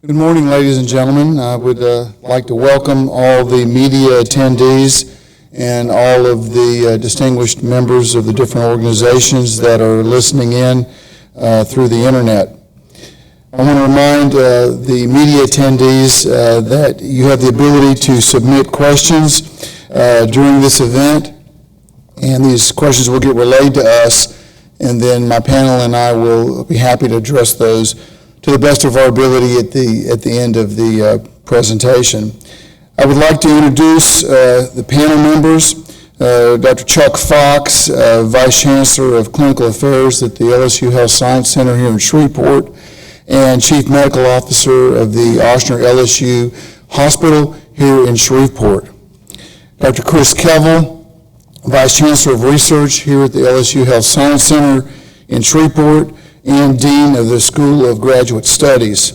Good morning, ladies and gentlemen. I would like to welcome all the media attendees and all of the distinguished members of the different organizations that are listening in through the internet. I want to remind the media attendees that you have the ability to submit questions during this event, and these questions will get relayed to us, and then my panel and I will be happy to address those to the best of our ability at the end of the presentation. I would like to introduce the panel members, Dr. Chuck Fox, Vice Chancellor of Clinical Affairs at the LSU Health Science Center here in Shreveport, and Chief Medical Officer of the Ochsner LSU Hospital here in Shreveport. Dr. Chris Kevel, Vice Chancellor of Research here at the LSU Health Science Center in Shreveport, and Dean of the School of Graduate Studies.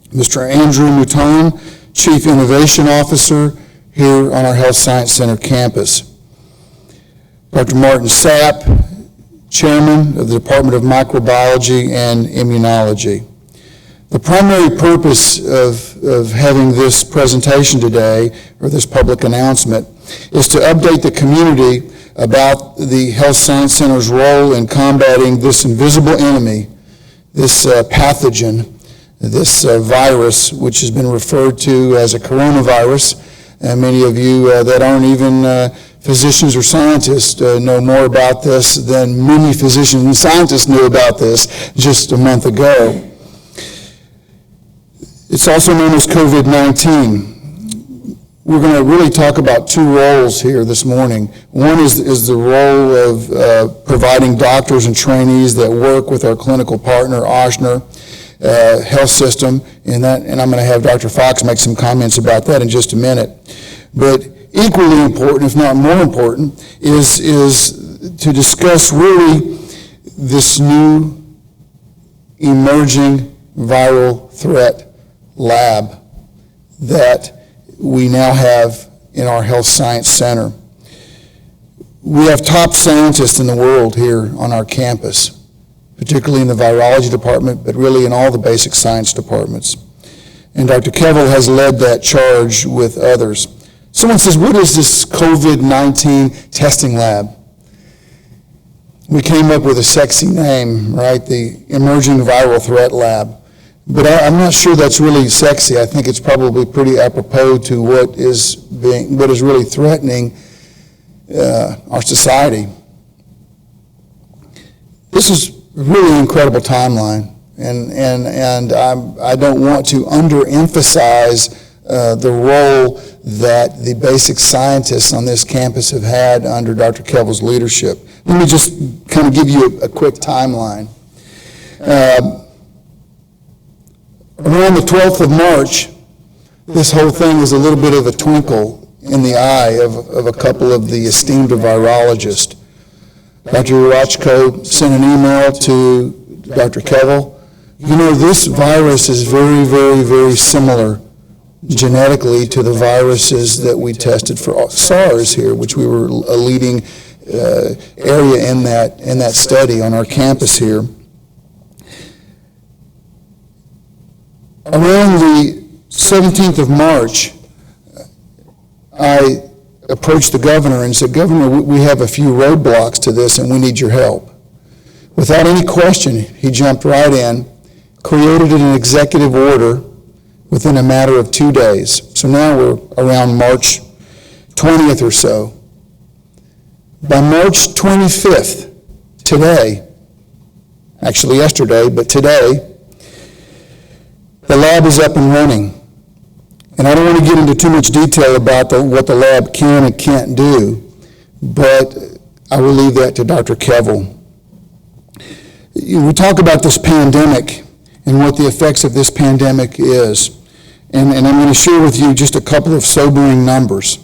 Mr. Andrew Mouton, Chief Innovation Officer here on our Health Science Center campus. Dr. Martin Sapp, Chairman of the Department of Microbiology and Immunology. The primary purpose of having this presentation today, or this public announcement, is to update the community about the Health Science Center's role in combating this invisible enemy, this pathogen, this virus, which has been referred to as a coronavirus. And many of you that aren't even physicians or scientists know more about this than many physicians and scientists knew about this just a month ago. It's also known as COVID-19. We're going to really talk about two roles here this morning. One is the role of providing doctors and trainees that work with our clinical partner, Ochsner Health System, and I'm going to have Dr. Fox make some comments about that in just a minute. But equally important, if not more important, is to discuss really this new emerging viral threat lab that we now have in our Health Science Center. We have top scientists in the world here on our campus, particularly in the virology department, but really in all the basic science departments. And Dr. Kevel has led that charge with others. Someone says, what is this COVID-19 testing lab? We came up with a sexy name, right? The Emerging Viral Threat Lab. But I'm not sure that's really sexy. I think it's probably pretty apropos to what is really threatening our society. This is really an incredible timeline, and I don't want to underemphasize the role that the basic scientists on this campus have had under Dr. Kevel's leadership. Let me just kind of give you a quick timeline. Around the 12th of March, this whole thing was a little bit of a twinkle in the eye of a couple of the esteemed virologists. Dr. Urachko sent an email to Dr. Kevel. You know, this virus is very, very, very similar genetically to the viruses that we tested for SARS here, which we were a leading area in that study on our campus here. Around the 17th of March, I approached the governor and said, Governor, we have a few roadblocks to this and we need your help. Without any question, he jumped right in, created an executive order within a matter of 2 days. So now we're around March 20th or so. By March 25th, today, actually yesterday, but today, the lab is up and running. And I don't want to get into too much detail about what the lab can and can't do, but I will leave that to Dr. Kevel. We talk about this pandemic and what the effects of this pandemic is. And I'm going to share with you just a couple of sobering numbers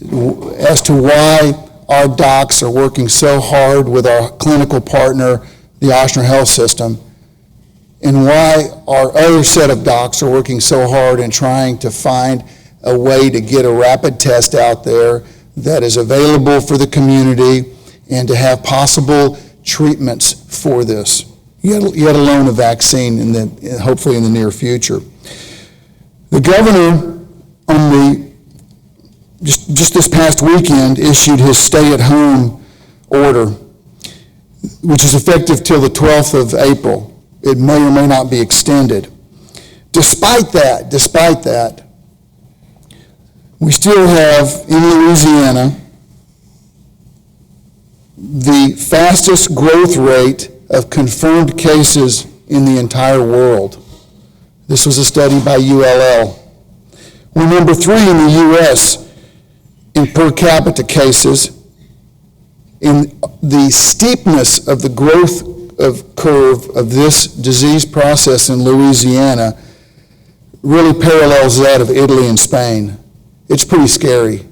as to why our docs are working so hard with our clinical partner, the Ochsner Health System, and why our other set of docs are working so hard in trying to find a way to get a rapid test out there that is available for the community and to have possible treatments for this. yet alone a vaccine hopefully in the near future. The governor just this past weekend issued his stay-at-home order, which is effective till the 12th of April. It may or may not be extended. Despite that, we still have in Louisiana the fastest growth rate of confirmed cases in the entire world. This was a study by ULL. We're number 3 in the U.S. in per capita cases. In the steepness of the growth curve of this disease process in Louisiana really parallels that of Italy and Spain. It's pretty scary.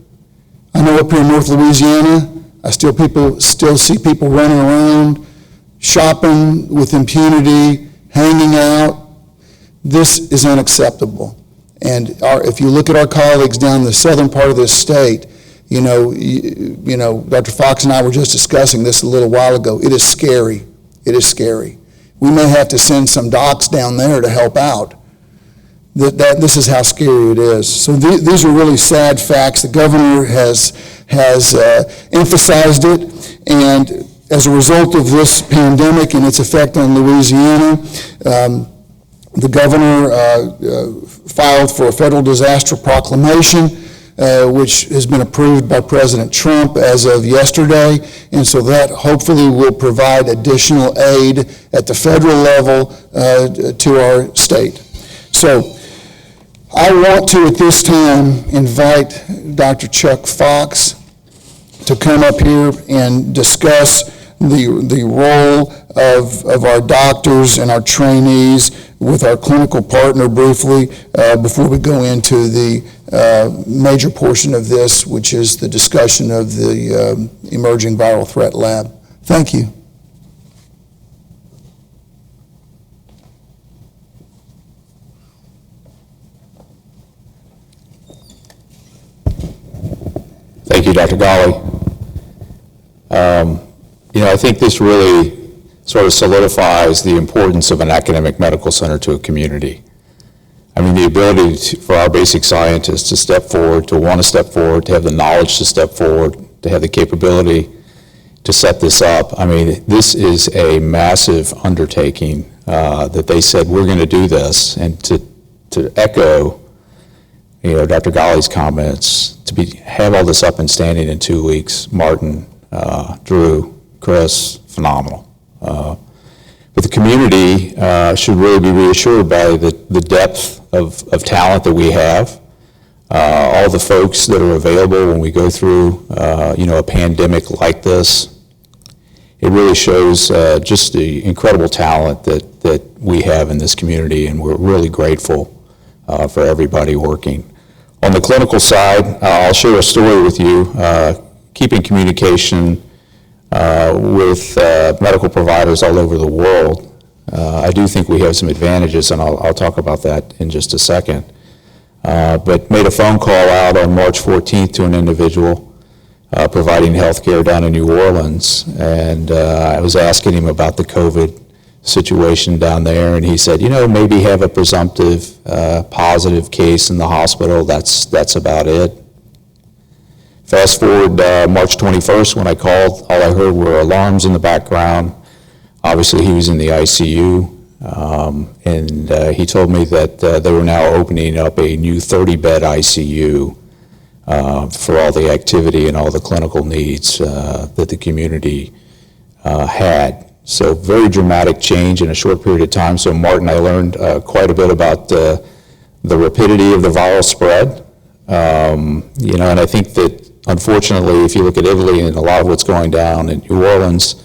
I know up here in North Louisiana, I still see people running around, shopping with impunity, hanging out. This is unacceptable. And if you look at our colleagues down the southern part of this state, you know, Dr. Fox and I were just discussing this a little while ago. It is scary. It is scary. We may have to send some docs down there to help out. This is how scary it is. So these are really sad facts. The governor has emphasized it, and as a result of this pandemic and its effect on Louisiana, the governor filed for a federal disaster proclamation, which has been approved by President Trump as of yesterday, and so that hopefully will provide additional aid at the federal level to our state. So I want to, at this time, invite Dr. Chuck Fox to come up here and discuss the role of our doctors and our trainees with our clinical partner briefly before we go into the major portion of this, which is the discussion of the emerging viral threat lab. Thank you. Thank you, Dr. Golly. I think this really sort of solidifies the importance of an academic medical center to a community. I mean, the ability for our basic scientists to step forward, to want to step forward, to have the knowledge to step forward, to have the capability to set this up. I mean, this is a massive undertaking that they said, we're going to do this. And to echo, Dr. Golly's comments, have all this up and standing in 2 weeks, Martin, Drew, Chris, phenomenal. But the community should really be reassured by the depth of talent that we have, all the folks that are available when we go through, a pandemic like this. It really shows just the incredible talent that we have in this community, and we're really grateful for everybody working. On the clinical side, I'll share a story with you. Keeping communication with medical providers all over the world, I do think we have some advantages, and I'll talk about that in just a second. But made a phone call out on March 14th to an individual providing health care down in New Orleans, and I was asking him about the COVID situation down there, and he said, maybe have a presumptive positive case in the hospital. That's about it. Fast forward March 21st, when I called, all I heard were alarms in the background. Obviously, he was in the ICU, and he told me that they were now opening up a new 30-bed ICU for all the activity and all the clinical needs that the community had. So very dramatic change in a short period of time. So Martin, I learned quite a bit about the rapidity of the viral spread. And I think that unfortunately, if you look at Italy and a lot of what's going down in New Orleans,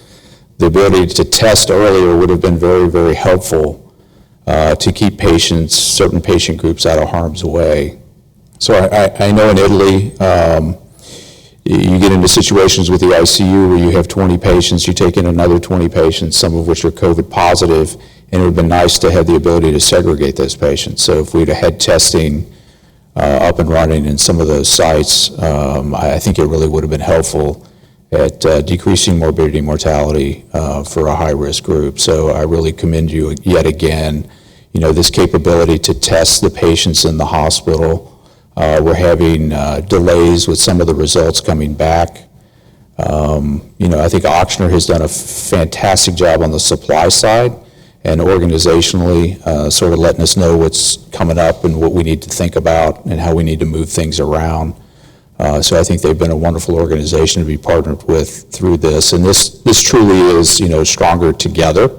the ability to test earlier would have been very, very helpful to keep certain patient groups out of harm's way. So I know in Italy, you get into situations with the ICU where you have 20 patients, you take in another 20 patients, some of which are COVID positive, and it would have been nice to have the ability to segregate those patients. So if we'd have had testing up and running in some of those sites, I think it really would have been helpful at decreasing morbidity and mortality for a high-risk group. So I really commend you yet again. You know, this capability to test the patients in the hospital. We're having delays with some of the results coming back. You know, I think Ochsner has done a fantastic job on the supply side and organizationally sort of letting us know what's coming up and what we need to think about and how we need to move things around. So I think they've been a wonderful organization to be partnered with through this. And this truly is, you know, stronger together.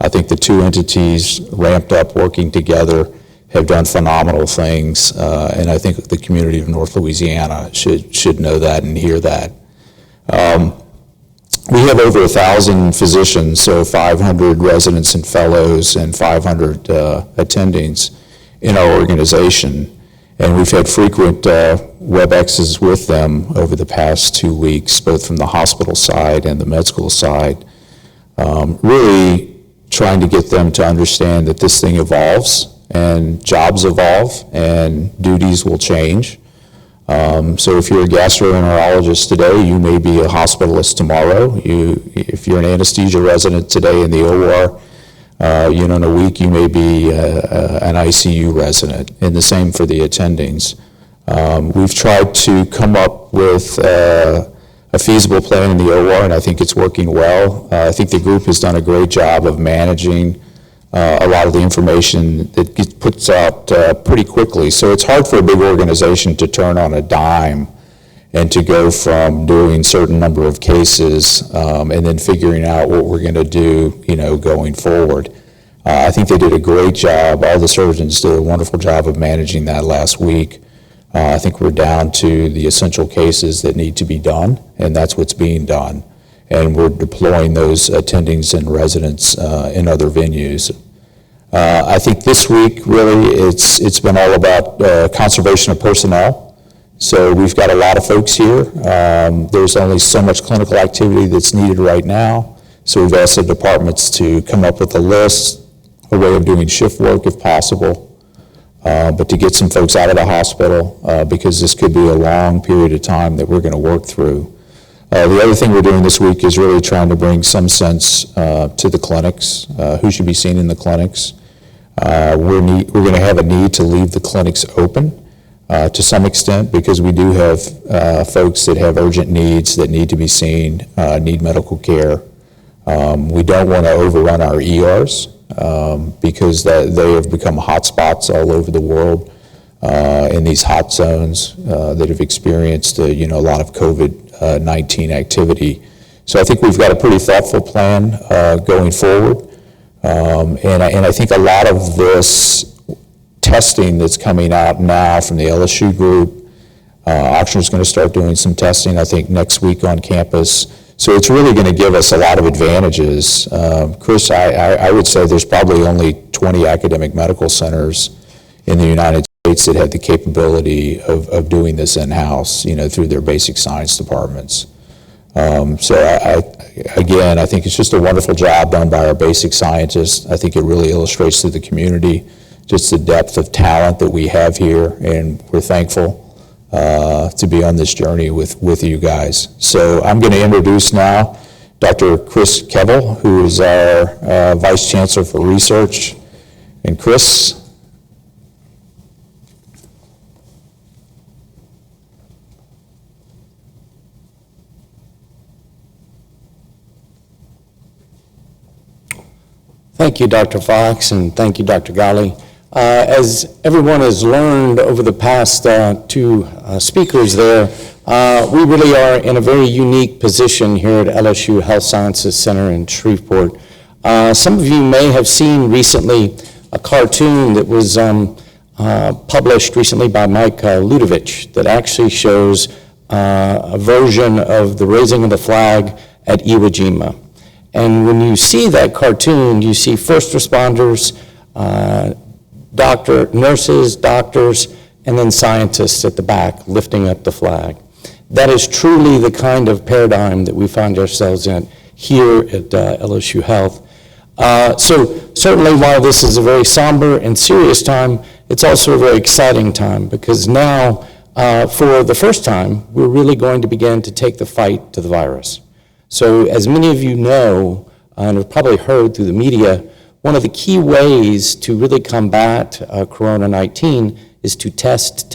I think the two entities ramped up working together have done phenomenal things. And I think the community of North Louisiana should know that and hear that. We have over 1,000 physicians, so 500 residents and fellows and 500 attendings in our organization. And we've had frequent WebExes with them over the past 2 weeks, both from the hospital side and the med school side, really trying to get them to understand that this thing evolves and jobs evolve and duties will change. So if you're a gastroenterologist today, you may be a hospitalist tomorrow. If you're an anesthesia resident today in the OR, you know, in a week you may be an ICU resident, and the same for the attendings. We've tried to come up with a feasible plan in the OR, and I think it's working well. I think the group has done a great job of managing a lot of the information that gets puts out pretty quickly. So it's hard for a big organization to turn on a dime and to go from doing certain number of cases and then figuring out what we're going to do, you know, going forward. I think they did a great job. All the surgeons did a wonderful job of managing that last week. I think we're down to the essential cases that need to be done, and that's what's being done. And we're deploying those attendings and residents in other venues. I think this week, really, it's been all about conservation of personnel. So we've got a lot of folks here. There's only so much clinical activity that's needed right now. So we've asked the departments to come up with a list, a way of doing shift work if possible, but to get some folks out of the hospital because this could be a long period of time that we're going to work through. The other thing we're doing this week is really trying to bring some sense to the clinics, who should be seen in the clinics. We're going to have a need to leave the clinics open to some extent because we do have folks that have urgent needs that need to be seen, need medical care. We don't want to overrun our ERs because they have become hotspots all over the world in these hot zones that have experienced a lot of COVID-19 activity. So I think we've got a pretty thoughtful plan going forward. And I think a lot of this testing that's coming out now from the LSU group, Ochsner's going to start doing some testing, I think, next week on campus. So it's really going to give us a lot of advantages. Chris, I would say there's probably only 20 academic medical centers in the United States that have the capability of doing this in-house, through their basic science departments. So I think it's just a wonderful job done by our basic scientists. I think it really illustrates to the community just the depth of talent that we have here, and we're thankful to be on this journey with you guys. So I'm going to introduce now Dr. Chris Kevel, who is our Vice Chancellor for Research. And Chris. Thank you, Dr. Fox, and thank you, Dr. Ghali. As everyone has learned over the past two speakers there, we really are in a very unique position here at LSU Health Sciences Center in Shreveport. Some of you may have seen recently a cartoon that was published recently by Mike Ludovich that actually shows a version of the raising of the flag at Iwo Jima. And when you see that cartoon, you see first responders, nurses, doctors, and then scientists at the back lifting up the flag. That is truly the kind of paradigm that we find ourselves in here at LSU Health. So certainly while this is a very somber and serious time, it's also a very exciting time because now For the first time, we're really going to begin to take the fight to the virus. So as many of you know, and have probably heard through the media, one of the key ways to really combat Corona-19 is to test.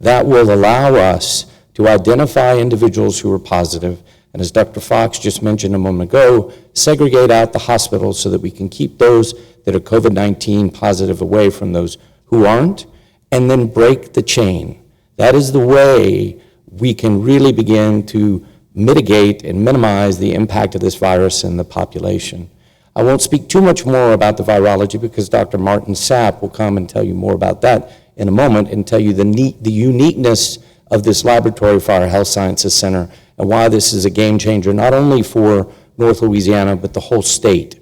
That will allow us to identify individuals who are positive, and as Dr. Fox just mentioned a moment ago, segregate out the hospitals so that we can keep those that are COVID-19 positive away from those who aren't, and then break the chain. That is the way we can really begin to mitigate and minimize the impact of this virus in the population. I won't speak too much more about the virology because Dr. Martin Sapp will come and tell you more about that in a moment and tell you the uniqueness of this laboratory for our Health Sciences Center and why this is a game changer, not only for North Louisiana, but the whole state.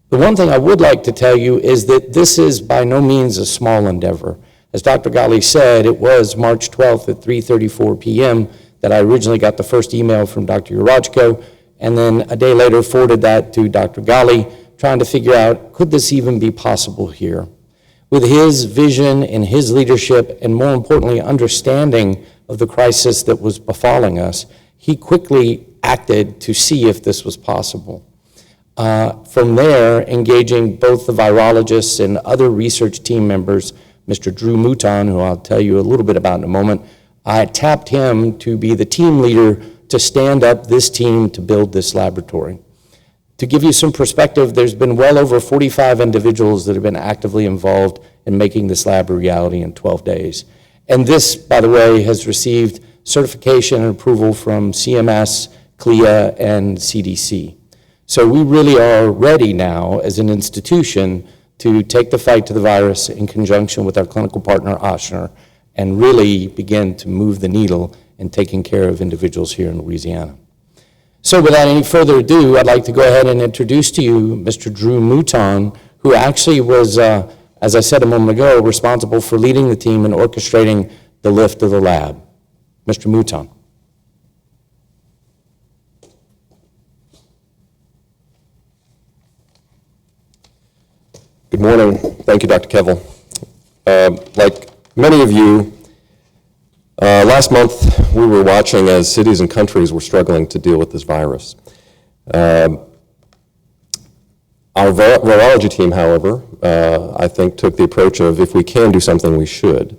The one thing I would like to tell you is that this is by no means a small endeavor. As Dr. Ghali said, it was March 12th at 3:34 p.m. that I originally got the first email from Dr. Urachko, and then a day later forwarded that to Dr. Ghali, trying to figure out, could this even be possible here? With his vision and his leadership, and more importantly, understanding of the crisis that was befalling us, he quickly acted to see if this was possible. From there, engaging both the virologists and other research team members, Mr. Drew Mouton, who I'll tell you a little bit about in a moment, I tapped him to be the team leader to stand up this team to build this laboratory. To give you some perspective, there's been well over 45 individuals that have been actively involved in making this lab a reality in 12 days. And this, by the way, has received certification and approval from CMS, CLIA, and CDC. So we really are ready now as an institution to take the fight to the virus in conjunction with our clinical partner, Ochsner, and really begin to move the needle in taking care of individuals here in Louisiana. So without any further ado, I'd like to go ahead and introduce to you Mr. Drew Mouton, who actually was, as I said a moment ago, responsible for leading the team and orchestrating the lift of the lab. Mr. Mouton. Good morning. Thank you, Dr. Kevel. Like many of you, last month we were watching as cities and countries were struggling to deal with this virus. Our virology team, however, I think took the approach of if we can do something, we should,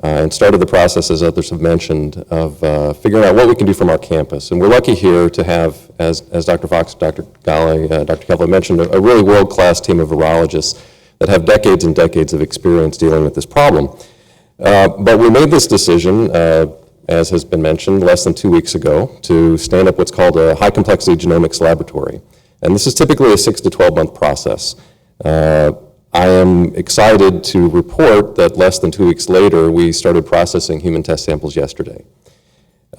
and started the process, as others have mentioned, of figuring out what we can do from our campus. And we're lucky here to have, as Dr. Fox, Dr. Ghali, Dr. Kevel mentioned, a really world-class team of virologists that have decades and decades of experience dealing with this problem. But we made this decision, as has been mentioned, less than 2 weeks ago, to stand up what's called a high-complexity genomics laboratory. And this is typically a 6 to 12-month process. I am excited to report that less than 2 weeks later, we started processing human test samples yesterday.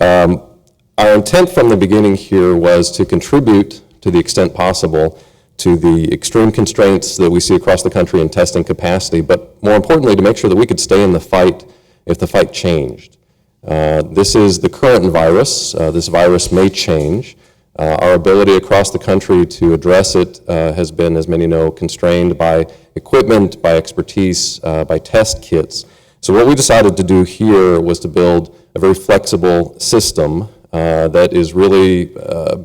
Our intent from the beginning here was to contribute to the extent possible to the extreme constraints that we see across the country in testing capacity, but more importantly, to make sure that we could stay in the fight if the fight changed. This is the current virus. This virus may change. Our ability across the country to address it has been, as many know, constrained by equipment, by expertise, by test kits. So what we decided to do here was to build a very flexible system that is really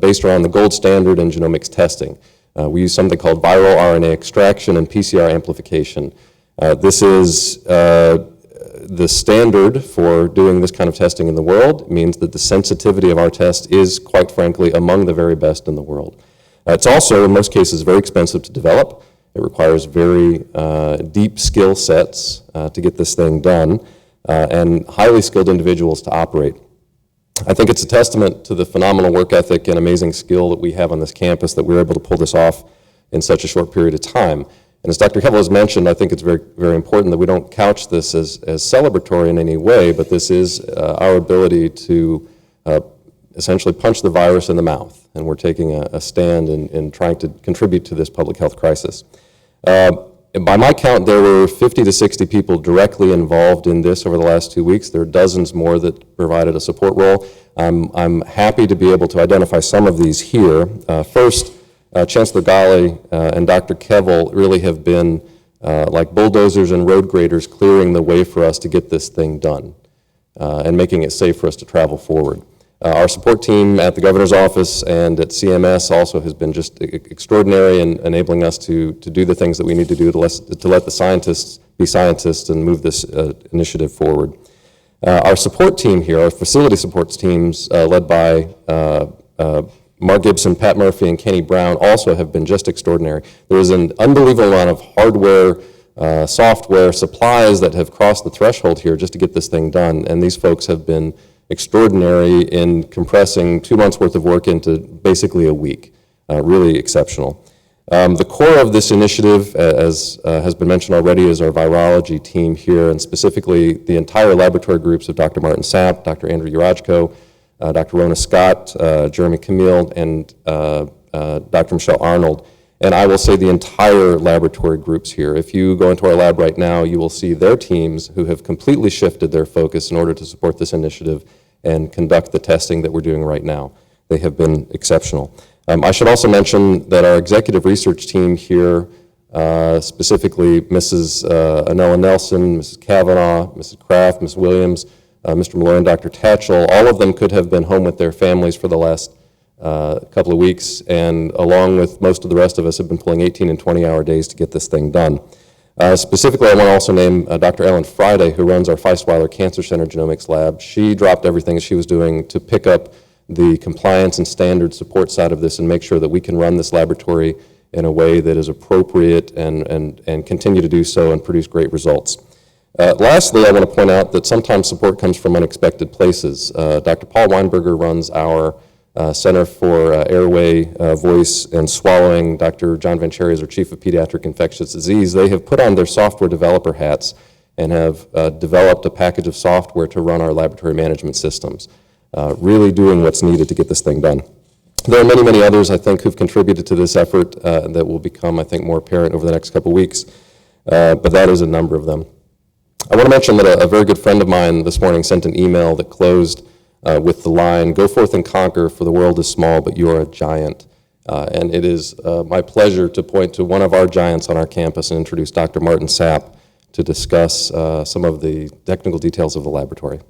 based around the gold standard in genomics testing. We use something called viral RNA extraction and PCR amplification. This is the standard for doing this kind of testing in the world. It means that the sensitivity of our test is, quite frankly, among the very best in the world. It's also, in most cases, very expensive to develop. It requires very deep skill sets to get this thing done, and highly skilled individuals to operate. I think it's a testament to the phenomenal work ethic and amazing skill that we have on this campus that we're able to pull this off in such a short period of time. And as Dr. Kevel has mentioned, I think it's very, very important that we don't couch this as celebratory in any way, but this is our ability to essentially punch the virus in the mouth. And we're taking a stand in trying to contribute to this public health crisis. By my count, there were 50 to 60 people directly involved in this over the last 2 weeks. There are dozens more that provided a support role. I'm happy to be able to identify some of these here. First, Chancellor Ghali and Dr. Kevel really have been like bulldozers and road graders clearing the way for us to get this thing done. and making it safe for us to travel forward. Our support team at the governor's office and at CMS also has been just extraordinary in enabling us to do the things that we need to do to let the scientists be scientists and move this initiative forward. Our support team here, our facility supports teams led by Mark Gibson, Pat Murphy, and Kenny Brown also have been just extraordinary. There is an unbelievable amount of hardware, software, supplies that have crossed the threshold here just to get this thing done, and these folks have been extraordinary in compressing 2 months' worth of work into basically a week. Really exceptional. The core of this initiative, as has been mentioned already, is our virology team here, and specifically the entire laboratory groups of Dr. Martin Sapp, Dr. Andrew Urajko, Dr. Rona Scott, Jeremy Camille, and Dr. Michelle Arnold. And I will say the entire laboratory groups here. If you go into our lab right now, you will see their teams who have completely shifted their focus in order to support this initiative and conduct the testing that we're doing right now. They have been exceptional. I should also mention that our executive research team here, specifically Mrs. Anella Nelson, Mrs. Kavanaugh, Mrs. Kraft, Ms. Williams, Mr. Malloy, and Dr. Tatchell, all of them could have been home with their families for the last couple of weeks, and along with most of the rest of us have been pulling 18 and 20-hour days to get this thing done. Specifically, I want to also name Dr. Ellen Friday, who runs our Feistweiler Cancer Center Genomics Lab. She dropped everything she was doing to pick up the compliance and standard support side of this and make sure that we can run this laboratory in a way that is appropriate and continue to do so and produce great results. Lastly, I want to point out that sometimes support comes from unexpected places. Dr. Paul Weinberger runs our Center for Airway, Voice, and Swallowing. Dr. John Vancheri is our Chief of Pediatric Infectious Disease. They have put on their software developer hats and have developed a package of software to run our laboratory management systems, really doing what's needed to get this thing done. There are many, many others, I think, who've contributed to this effort that will become, I think, more apparent over the next couple weeks, but that is a number of them. I want to mention that a very good friend of mine this morning sent an email that closed with the line, "Go forth and conquer, for the world is small, but you are a giant." And it is my pleasure to point to one of our giants on our campus and introduce Dr. Martin Sapp to discuss some of the technical details of the laboratory.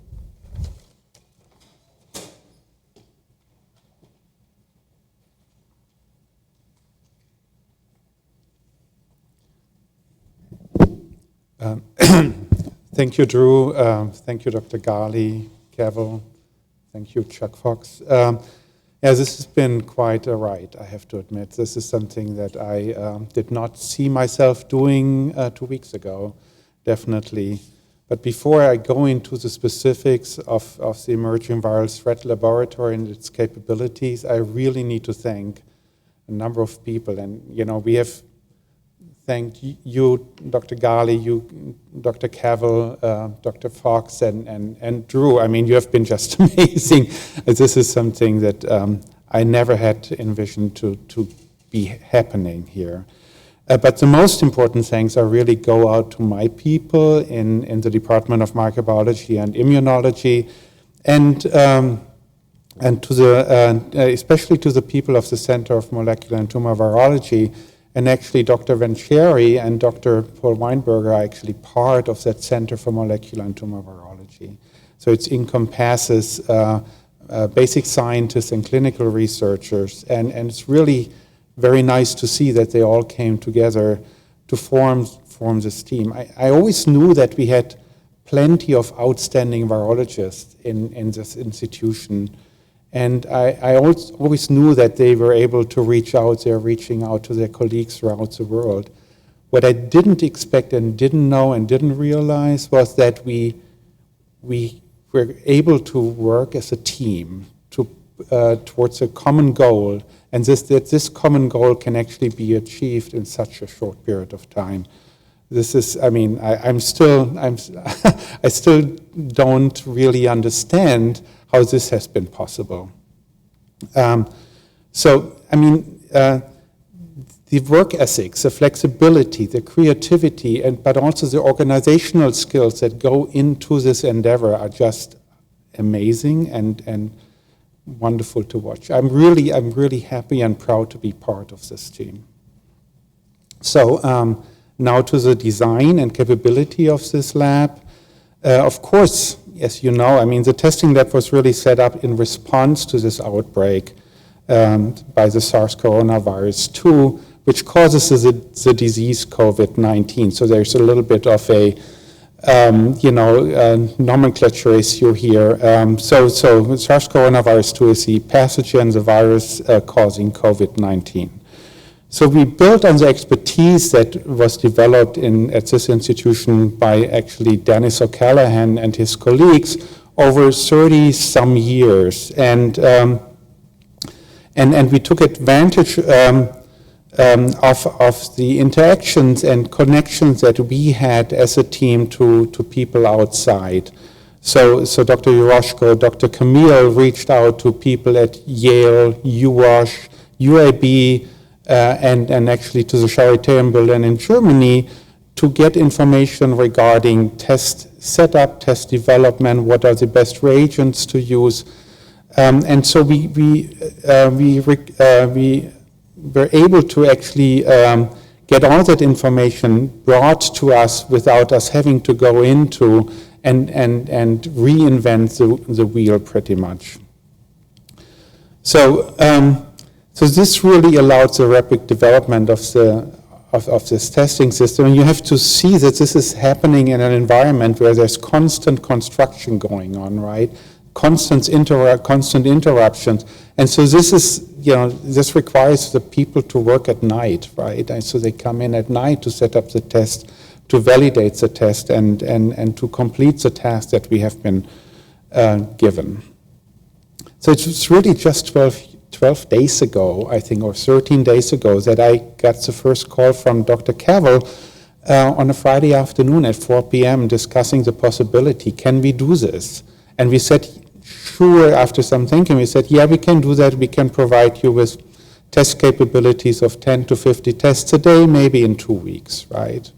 Thank you, Drew. Thank you, Dr. Gali, Cavill. Thank you, Chuck Fox. Yeah, this has been quite a ride, I have to admit. This is something that I did not see myself doing 2 weeks ago, definitely. But before I go into the specifics of the Emerging Viral Threat Laboratory and its capabilities, I really need to thank a number of people. And, you know, we have thanked you, Dr. Gali, you, Dr. Cavill, Dr. Fox, and Drew. I mean, you have been just amazing. This is something that I never had envisioned to be happening here. But the most important thanks I really go out to my people in the Department of Microbiology and Immunology, and to the especially to the people of the Center of Molecular and Tumor Virology. And actually, Dr. Vancheri and Dr. Paul Weinberger are actually part of that Center for Molecular and Tumor Virology. So it encompasses basic scientists and clinical researchers, and it's really very nice to see that they all came together to form this team. I always knew that we had plenty of outstanding virologists in this institution, and I always knew that they were able to reach out. They're reaching out to their colleagues throughout the world. What I didn't expect and didn't know and didn't realize was that we were able to work as a team towards a common goal, and that this common goal can actually be achieved in such a short period of time. This is, I mean, I still don't really understand how this has been possible. So, I mean, the work ethics, the flexibility, the creativity, but also the organizational skills that go into this endeavor are just amazing and wonderful to watch. I'm really happy and proud to be part of this team. So now to the design and capability of this lab. Of course, as you know, I mean, the testing lab was really set up in response to this outbreak by the SARS coronavirus 2, which causes the disease COVID-19. So there's a little bit of a nomenclature issue here. So SARS coronavirus 2 is the pathogen, the virus causing COVID-19. So we built on the expertise that was developed at this institution by actually Dennis O'Callaghan and his colleagues over 30-some years. And we took advantage of the interactions and connections that we had as a team to people outside. So Dr. Yeroshko, Dr. Camille reached out to people at Yale, UWash, UAB, and actually to the Charité in Berlin in Germany to get information regarding test setup, test development, what are the best reagents to use. And so we were able to actually get all that information brought to us without us having to go into and reinvent the wheel pretty much. So this really allowed the rapid development of this testing system. And you have to see that this is happening in an environment where there's constant construction going on, right? Constant interruptions. And so this is, this requires the people to work at night, right? And so they come in at night to set up the test, to validate the test, and to complete the task that we have been given. So it's really just 12 days ago, I think, or 13 days ago, that I got the first call from Dr. Cavell on a Friday afternoon at 4 p.m. discussing the possibility, can we do this? And we said, sure, after some thinking, we said, yeah, we can do that. We can provide you with test capabilities of 10 to 50 tests a day, maybe in 2 weeks, right?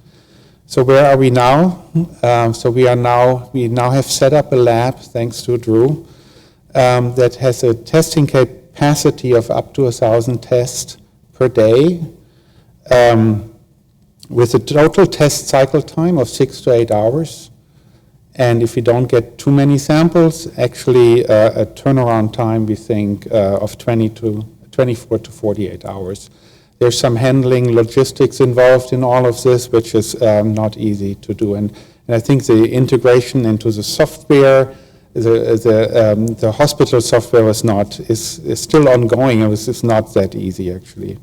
So where are we now? We now have set up a lab, thanks to Drew, that has a testing capacity of up to 1,000 tests per day, with a total test cycle time of 6 to 8 hours. And if we don't get too many samples, actually a turnaround time, we think, of 24 to 48 hours. There's some handling logistics involved in all of this, which is not easy to do. And I think the integration into the software, the hospital software is still ongoing. It's not that easy, actually.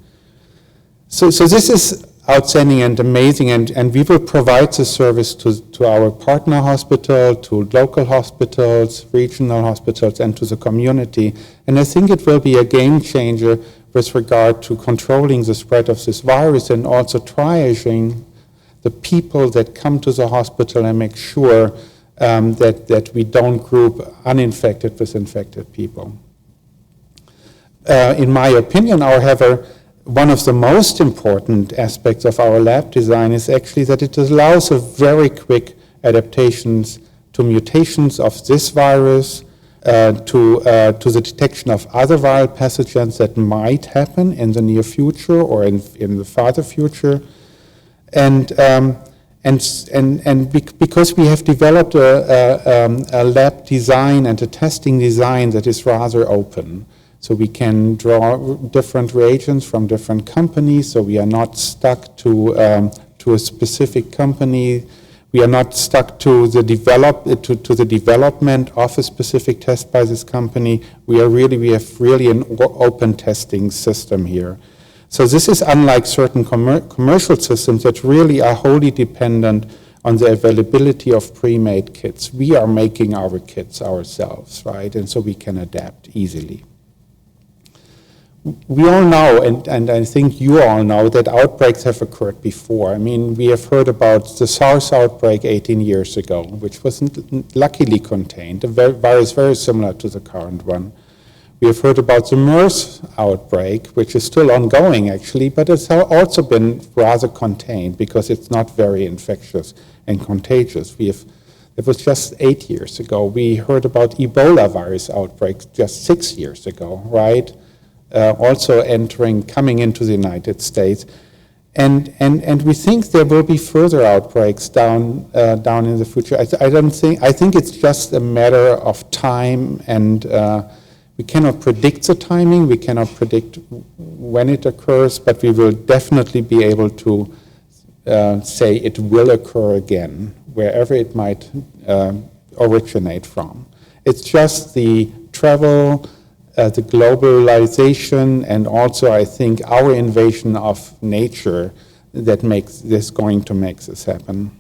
So this is outstanding and amazing, and we will provide the service to our partner hospital, to local hospitals, regional hospitals, and to the community. And I think it will be a game changer with regard to controlling the spread of this virus and also triaging the people that come to the hospital and make sure that we don't group uninfected with infected people. In my opinion, however, one of the most important aspects of our lab design is actually that it allows a very quick adaptations to mutations of this virus, to the detection of other viral pathogens that might happen in the near future or in the farther future. And because we have developed a lab design and a testing design that is rather open, so we can draw different reagents from different companies, so we are not stuck to a specific company. We are not stuck to the development of a specific test by this company. We have really an open testing system here. So this is unlike certain commercial systems that really are wholly dependent on the availability of pre-made kits. We are making our kits ourselves, right? And so we can adapt easily. We all know, and I think you all know, that outbreaks have occurred before. I mean, we have heard about the SARS outbreak 18 years ago, which was luckily contained, a virus very similar to the current one. We have heard about the MERS outbreak, which is still ongoing, actually, but it's also been rather contained because it's not very infectious and contagious. It was just 8 years ago. We heard about Ebola virus outbreaks just 6 years ago, right? Also coming into the United States. And we think there will be further outbreaks down in the future. I think it's just a matter of time, and we cannot predict the timing, we cannot predict when it occurs, but we will definitely be able to say it will occur again, wherever it might originate from. It's just the travel, the globalization, and also I think our invasion of nature that makes this going to make this happen.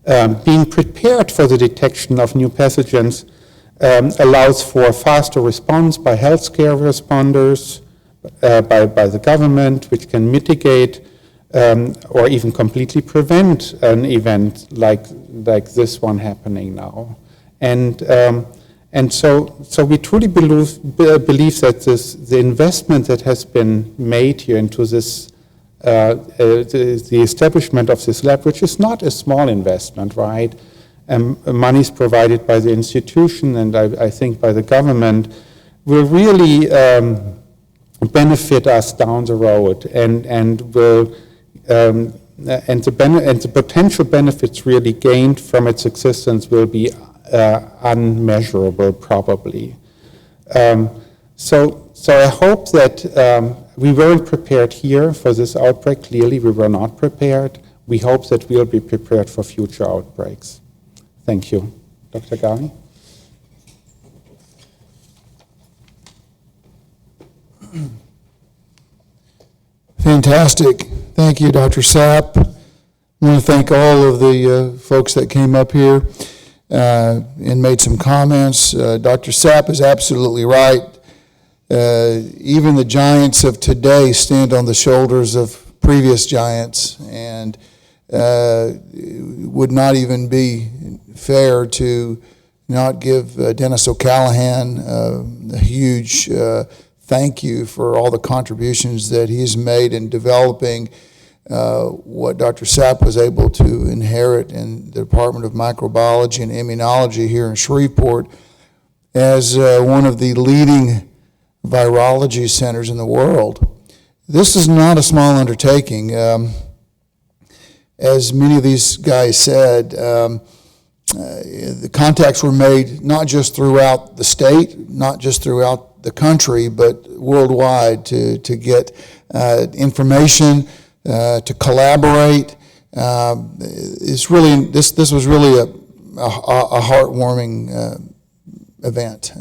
Being prepared for the detection of new pathogens allows for faster response by healthcare responders, by the government, which can mitigate or even completely prevent an event like this one happening now. And so we truly believe that the investment that has been made here into this, the establishment of this lab, which is not a small investment, right? Money is provided by the institution and I think by the government, will really benefit us down the road, and will and the potential benefits really gained from its existence will be unmeasurable, probably. So I hope that we weren't prepared here for this outbreak. Clearly, we were not prepared. We hope that we'll be prepared for future outbreaks. Thank you. Dr. Ghali? Fantastic. Thank you, Dr. Sapp. I want to thank all of the folks that came up here and made some comments. Dr. Sapp is absolutely right. Even the giants of today stand on the shoulders of previous giants, and would not even be fair to not give Dennis O'Callahan a huge thank you for all the contributions that he's made in developing what Dr. Sapp was able to inherit in the Department of Microbiology and Immunology here in Shreveport as one of the leading virology centers in the world. This is not a small undertaking. As many of these guys said, the contacts were made not just throughout the state, not just throughout the country, but worldwide to get information, to collaborate. It's really, this was really a heartwarming event.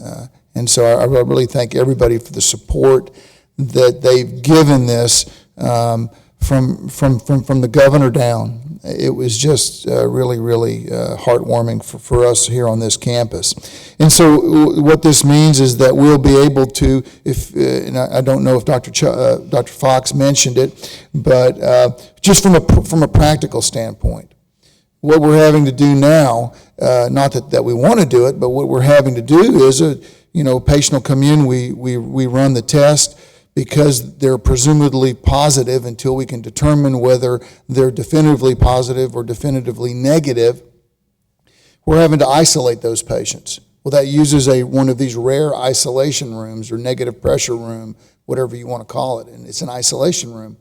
And so I really thank everybody for the support that they've given this from the governor down. It was just really, really heartwarming for us here on this campus. And so what this means is that we'll be able to, and I don't know if Dr. Fox mentioned it, but just from a practical standpoint, what we're having to do now, not that we want to do it, but what we're having to do is, patient will come in, we run the test, because they're presumably positive until we can determine whether they're definitively positive or definitively negative. We're having to isolate those patients. Well, that uses one of these rare isolation rooms or negative pressure room, whatever you want to call it, and it's an isolation room.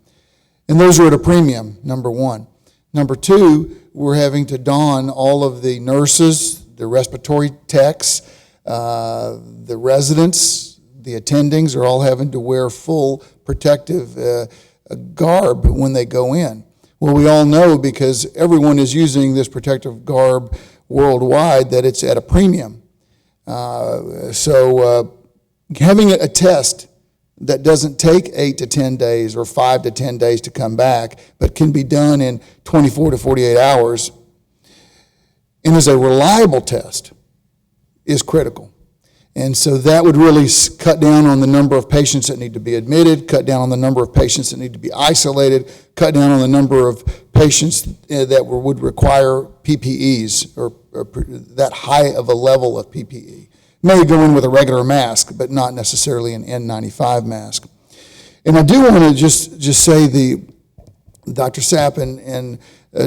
And those are at a premium, number one. Number two, we're having to don all of the nurses, the respiratory techs, the residents, the attendings are all having to wear full protective garb when they go in. Well, we all know, because everyone is using this protective garb worldwide, that it's at a premium. So having a test that doesn't take 8 to 10 days or 5 to 10 days to come back, but can be done in 24 to 48 hours, and is a reliable test, is critical. And so that would really cut down on the number of patients that need to be admitted, cut down on the number of patients that need to be isolated, cut down on the number of patients that would require PPEs or that high of a level of PPE. May go in with a regular mask, but not necessarily an N95 mask. And I do want to just say Dr. Sapp and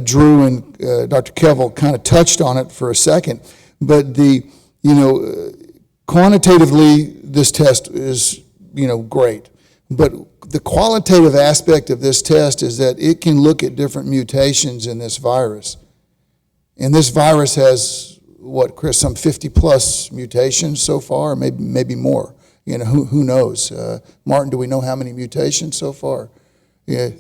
Drew and Dr. Kevel kind of touched on it for a second, but quantitatively, this test is, great. But the qualitative aspect of this test is that it can look at different mutations in this virus. And this virus has, what, Chris, some 50-plus mutations so far, maybe more. You know, who knows? Martin, do we know how many mutations so far? Yeah.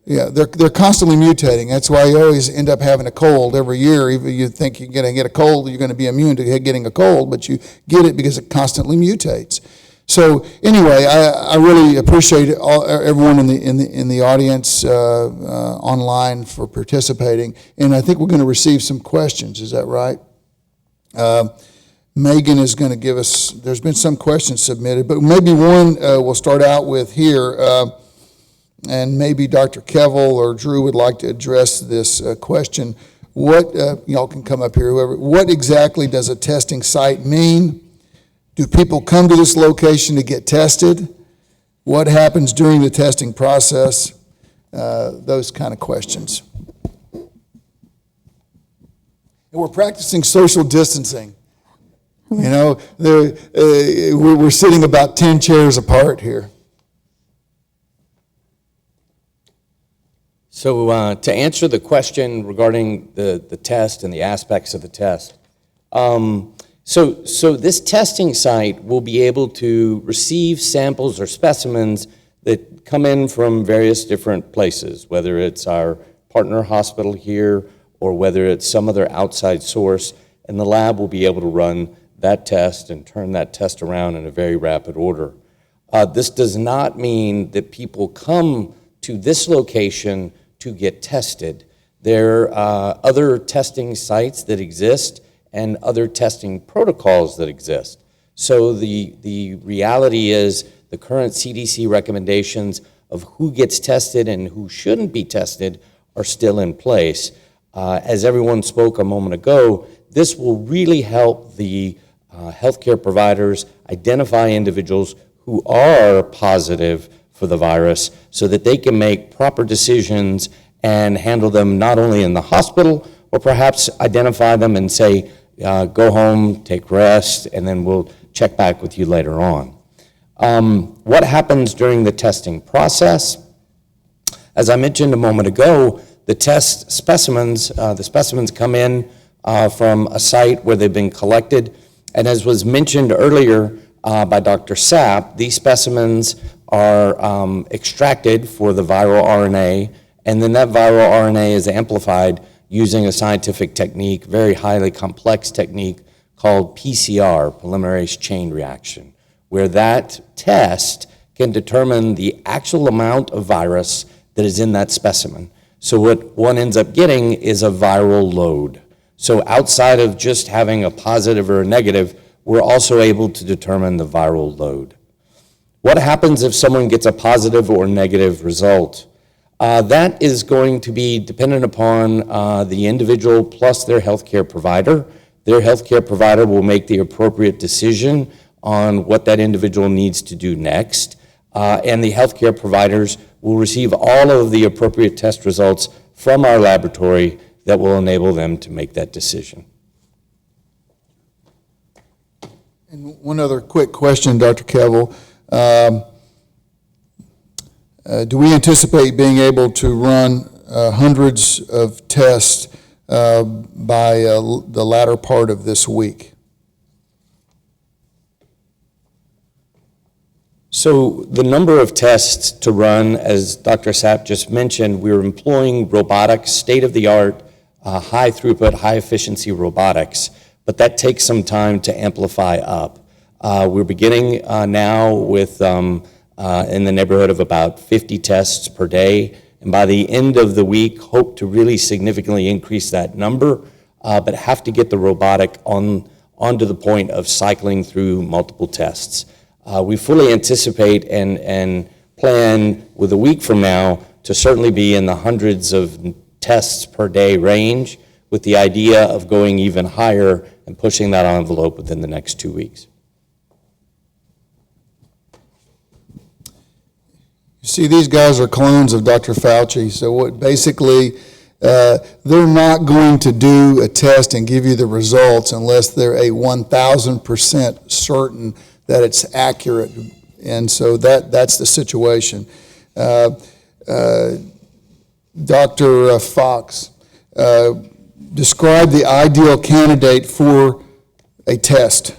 Yeah, they're constantly mutating. That's why you always end up having a cold every year. Even you think you're going to get a cold, you're going to be immune to getting a cold, but you get it because it constantly mutates. So anyway, I really appreciate everyone in the audience online for participating, and I think we're going to receive some questions. Is that right? Megan is going to give us. There's been some questions submitted, but maybe one we'll start out with here. And maybe Dr. Kevel or Drew would like to address this question. What, y'all can come up here, whoever, what exactly does a testing site mean? Do people come to this location to get tested? What happens during the testing process? Those kind of questions. And we're practicing social distancing. You know, we're sitting about 10 chairs apart here. So to answer the question regarding the test and the aspects of the test, so this testing site will be able to receive samples or specimens that come in from various different places, whether it's our partner hospital here or whether it's some other outside source, and the lab will be able to run that test and turn that test around in a very rapid order. This does not mean that people come to this location to get tested. There are other testing sites that exist and other testing protocols that exist. So the reality is the current CDC recommendations of who gets tested and who shouldn't be tested are still in place. As everyone spoke a moment ago, this will really help the healthcare providers identify individuals who are positive for the virus so that they can make proper decisions and handle them not only in the hospital, or perhaps identify them and say, go home, take rest, and then we'll check back with you later on. What happens during the testing process? As I mentioned a moment ago, the test specimens, the specimens come in from a site where they've been collected, and as was mentioned earlier by Dr. Sapp, these specimens are extracted for the viral RNA, and then that viral RNA is amplified using a scientific technique, very highly complex technique called PCR, polymerase chain reaction, where that test can determine the actual amount of virus that is in that specimen. So what one ends up getting is a viral load. So outside of just having a positive or a negative, we're also able to determine the viral load. What happens if someone gets a positive or negative result? That is going to be dependent upon the individual plus their healthcare provider. Their healthcare provider will make the appropriate decision on what that individual needs to do next, and the healthcare providers will receive all of the appropriate test results from our laboratory that will enable them to make that decision. And one other quick question, Dr. Kevel. Do we anticipate being able to run hundreds of tests by the latter part of this week? So the number of tests to run, as Dr. Sapp just mentioned, we're employing robotics, state-of-the-art, high throughput, high efficiency robotics, but that takes some time to amplify up. We're beginning now with in the neighborhood of about 50 tests per day, and by the end of the week, hope to really significantly increase that number, but have to get the robotic onto the point of cycling through multiple tests. We fully anticipate and plan with a week from now to certainly be in the hundreds of tests per day range, with the idea of going even higher and pushing that envelope within the next 2 weeks. You see, these guys are clones of Dr. Fauci. So what basically, they're not going to do a test and give you the results unless they're a 1,000% certain that it's accurate. And so that's the situation. Dr. Fox, describe the ideal candidate for a test.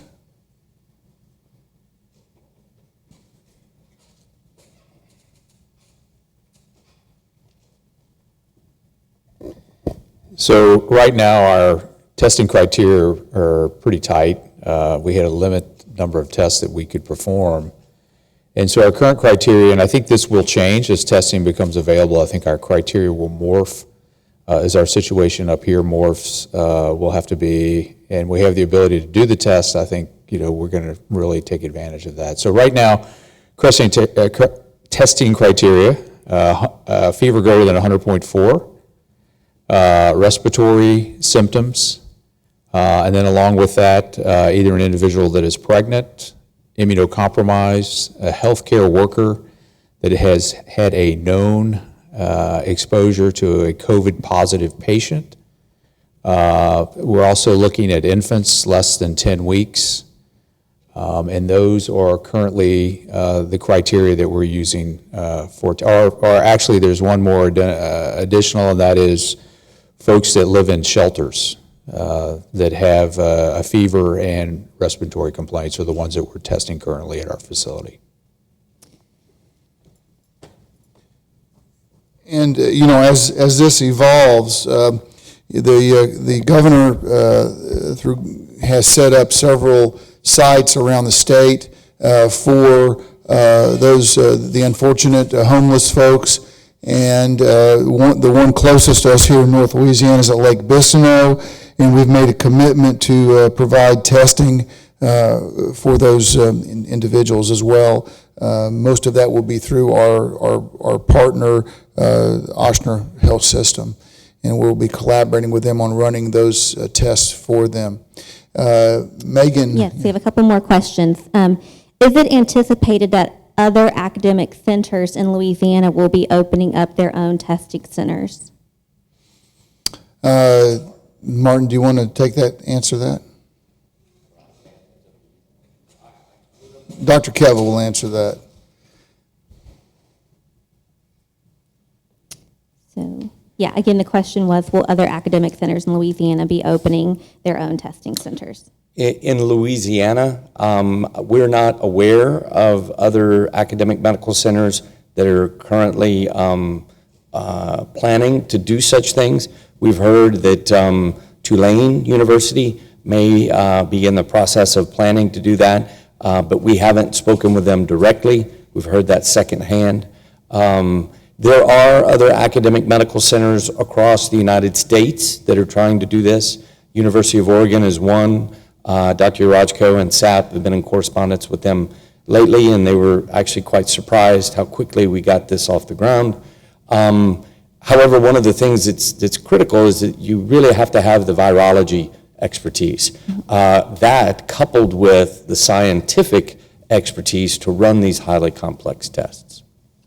So right now, our testing criteria are pretty tight. We had a limit number of tests that we could perform. And so our current criteria, and I think this will change as testing becomes available, I think our criteria will morph as our situation up here morphs. We'll have to be, and we have the ability to do the test. I think, we're going to really take advantage of that. So right now, testing criteria, fever greater than 100.4, respiratory symptoms, and then along with that, either an individual that is pregnant, immunocompromised, a healthcare worker that has had a known exposure to a COVID-positive patient. We're also looking at infants less than 10 weeks, and those are currently the criteria that we're using or actually there's one more additional, and that is folks that live in shelters that have a fever and respiratory complaints are the ones that we're testing currently at our facility. And, as this evolves, the governor has set up several sites around the state for the unfortunate homeless folks. And the one closest to us here in North Louisiana is at Lake Bistineau, and we've made a commitment to provide testing for those individuals as well. Most of that will be through our partner, Ochsner Health System, and we'll be collaborating with them on running those tests for them. Megan? Yes, we have a couple more questions. Is it anticipated that other academic centers in Louisiana will be opening up their own testing centers? Martin, do you want to answer that? Dr. Kevill will answer that. So, yeah, again, the question was, will other academic centers in Louisiana be opening their own testing centers? In Louisiana, we're not aware of other academic medical centers that are currently planning to do such things. We've heard that Tulane University may be in the process of planning to do that, but we haven't spoken with them directly. We've heard that secondhand. There are other academic medical centers across the United States that are trying to do this. University of Oregon is one. Dr. Urajko and SAP have been in correspondence with them lately, and they were actually quite surprised how quickly we got this off the ground. However, one of the things that's critical is that you really have to have the virology expertise. That coupled with the scientific expertise to run these highly complex tests.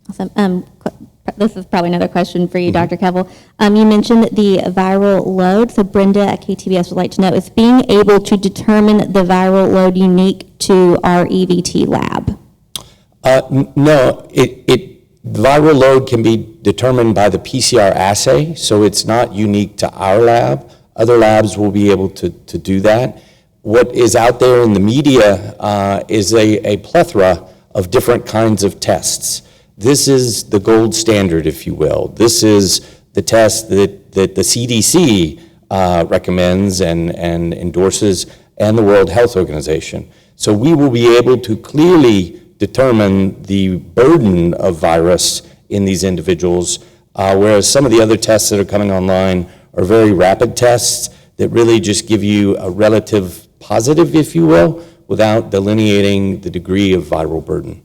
Awesome. This is probably another question for you, Dr. Kevill. You mentioned the viral load. So Brenda at KTBS would like to know, is being able to determine the viral load unique to our EVT lab? No, the viral load can be determined by the PCR assay, so it's not unique to our lab. Other labs will be able to do that. What is out there in the media is a plethora of different kinds of tests. This is the gold standard, if you will. This is the test that the CDC recommends and endorses, and the World Health Organization. So we will be able to clearly determine the burden of virus in these individuals, whereas some of the other tests that are coming online are very rapid tests that really just give you a relative positive, if you will, without delineating the degree of viral burden.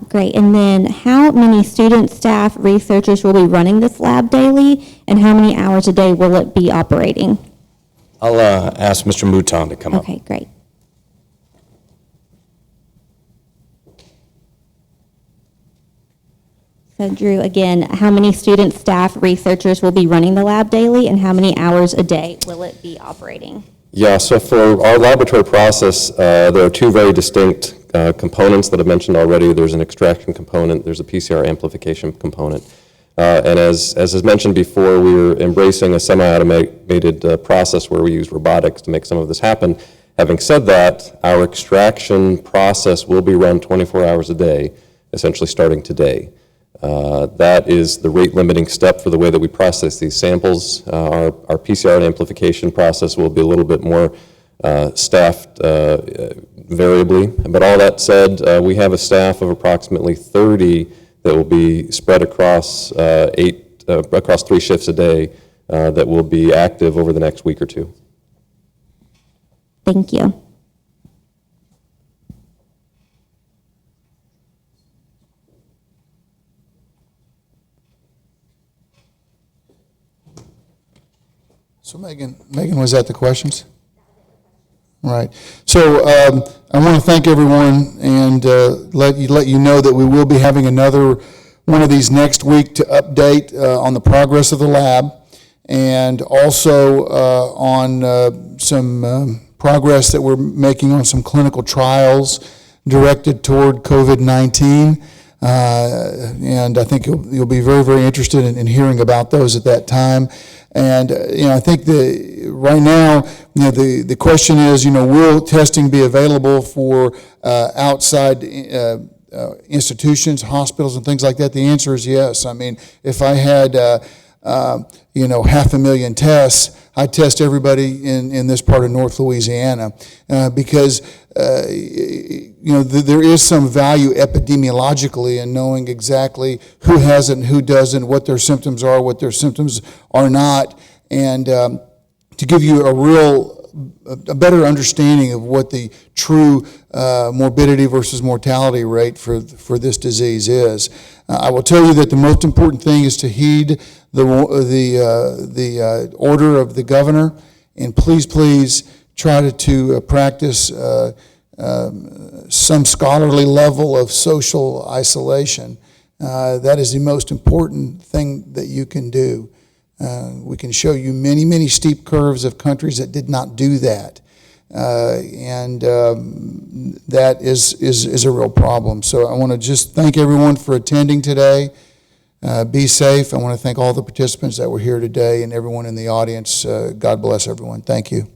Great. And then how many students, staff, researchers will be running this lab daily, and how many hours a day will it be operating? I'll ask Mr. Mouton to come up. Okay, great. So Drew, again, how many students, staff, researchers will be running the lab daily, and how many hours a day will it be operating? Yeah, so for our laboratory process, there are two very distinct components that I've mentioned already. There's an extraction component, there's a PCR amplification component. And as is mentioned before, we're embracing a semi-automated process where we use robotics to make some of this happen. Having said that, our extraction process will be run 24 hours a day, essentially starting today. That is the rate-limiting step for the way that we process these samples. Our PCR amplification process will be a little bit more staffed variably. But all that said, we have a staff of approximately 30 that will be spread across across 3 shifts a day that will be active over the next week or two. Thank you. So Megan, was that the questions? Right. So I want to thank everyone and let you know that we will be having another one of these next week to update on the progress of the lab, and also on some progress that we're making on some clinical trials directed toward COVID-19. And I think you'll be very, very interested in hearing about those at that time. And I think right now, the question is, will testing be available for outside institutions, hospitals, and things like that? The answer is yes. I mean, if I had 500,000 tests, I'd test everybody in this part of North Louisiana because there is some value epidemiologically in knowing exactly who has it and who doesn't, what their symptoms are, what their symptoms are not, and to give you a better understanding of what the true morbidity versus mortality rate for this disease is. I will tell you that the most important thing is to heed the order of the governor, and please try to practice some scholarly level of social isolation. That is the most important thing that you can do. We can show you many, many steep curves of countries that did not do that. And that is a real problem. So I want to just thank everyone for attending today. Be safe. I want to thank all the participants that were here today and everyone in the audience. God bless everyone. Thank you.